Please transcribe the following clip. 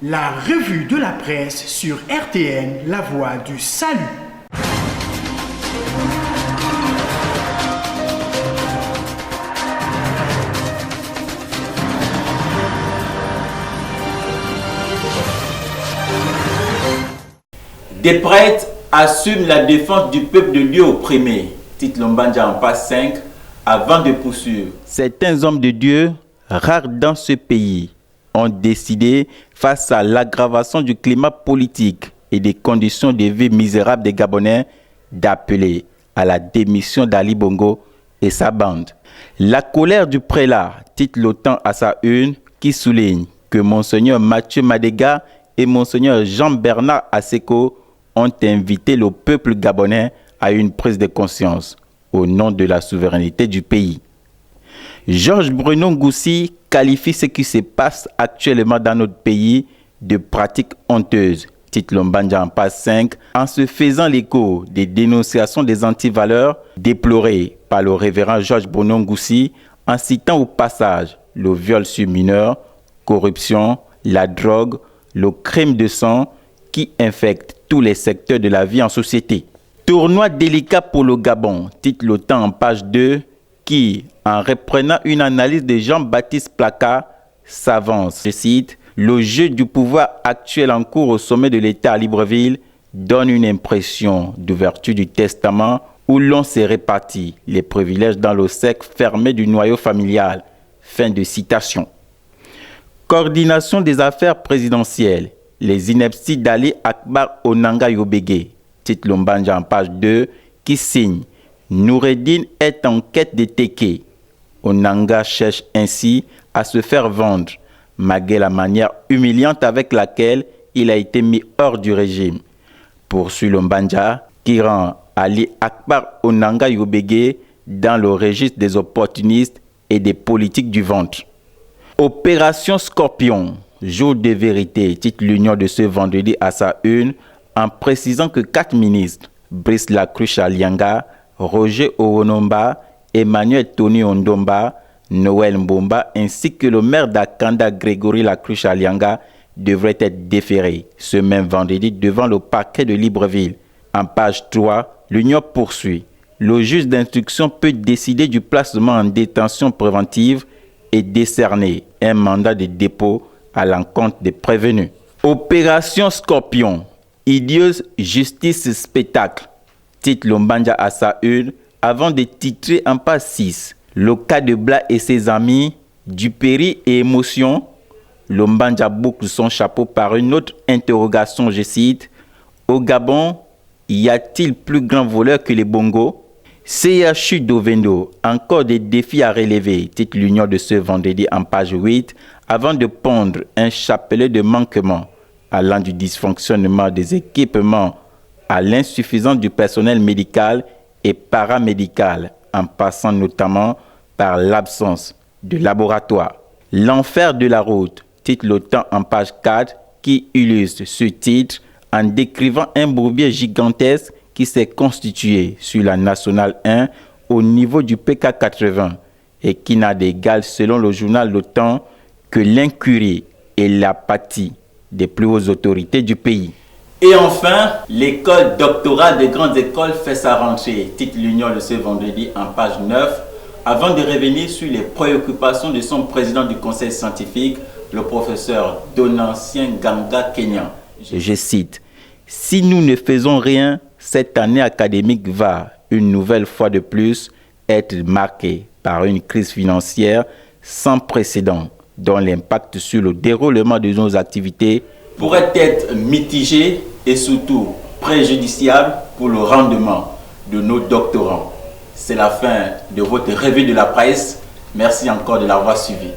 La revue de la presse sur RTN, la voix du salut. Des prêtres assument la défense du peuple de Dieu opprimé. Titre Lombanja en page 5, avant de poursuivre. Certains hommes de Dieu, rares dans ce pays, ont décidé, face à l'aggravation du climat politique et des conditions de vie misérables des Gabonais, d'appeler à la démission d'Ali Bongo et sa bande. La colère du prélat titre l'OTAN à sa une, qui souligne que Monseigneur Mathieu Madega et Monseigneur Jean-Bernard Aseko ont invité le peuple gabonais à une prise de conscience au nom de la souveraineté du pays. Georges Bruno Ngoussi qualifie ce qui se passe actuellement dans notre pays de pratiques honteuses, titre Lombanja en page 5, en se faisant l'écho des dénonciations des antivaleurs déplorées par le révérend Georges Bruno Ngoussi, en citant au passage le viol sur mineurs, corruption, la drogue, le crime de sang qui infecte tous les secteurs de la vie en société. Tournoi délicat pour le Gabon, titre l'OTAN en page 2, qui, en reprenant une analyse de Jean-Baptiste Plaka, s'avance. Je cite, « Le jeu du pouvoir actuel en cours au sommet de l'État à Libreville donne une impression d'ouverture du testament où l'on s'est réparti les privilèges dans le cercle fermé du noyau familial. » Fin de citation. Coordination des affaires présidentielles. Les inepties d'Ali Akbar Onanga Yobege, titre Lombanja en page 2, qui signe Noureddine est en quête de Teke. Onanga cherche ainsi à se faire vendre, malgré la manière humiliante avec laquelle il a été mis hors du régime. Poursuit Lombanja, qui rend Ali Akbar Onanga Yobege dans le registre des opportunistes et des politiques du ventre. Opération Scorpion, jour de vérité, titre l'Union de ce vendredi à sa une, en précisant que 4 ministres, Brice Lacruche Alianga, Roger Owonomba, Emmanuel Tony Ondomba, Noël Mbomba ainsi que le maire d'Akanda Grégory Lacruche Alianga devraient être déférés ce même vendredi devant le parquet de Libreville. En page 3, l'Union poursuit. Le juge d'instruction peut décider du placement en détention préventive et décerner un mandat de dépôt à l'encontre des prévenus. Opération Scorpion, idieuse justice spectacle. Titre Lombanja à sa une, avant de titrer en page 6, le cas de Bla et ses amis, Dupéry et émotion. Lombanja boucle son chapeau par une autre interrogation, je cite, au Gabon, y a-t-il plus grand voleur que les Bongo? CHU d'Ovendo, encore des défis à relever, titre l'Union de ce vendredi en page 8, avant de pondre un chapelet de manquements allant du dysfonctionnement des équipements à l'insuffisance du personnel médical et paramédical, en passant notamment par l'absence de laboratoire. L'enfer de la route, titre l'OTAN en page 4, qui illustre ce titre en décrivant un bourbier gigantesque qui s'est constitué sur la Nationale 1 au niveau du PK 80 et qui n'a d'égal, selon le journal l'OTAN, que l'incurie et l'apathie des plus hautes autorités du pays. Et enfin, l'école doctorale des grandes écoles fait sa rentrée, titre l'Union de ce vendredi en page 9, avant de revenir sur les préoccupations de son président du conseil scientifique, le professeur Donatien Ganga Kenyan. Je cite, « Si nous ne faisons rien, cette année académique va, une nouvelle fois de plus, être marquée par une crise financière sans précédent, dont l'impact sur le déroulement de nos activités pourrait être mitigé et surtout préjudiciable pour le rendement de nos doctorants. » C'est la fin de votre revue de la presse. Merci encore de l'avoir suivi.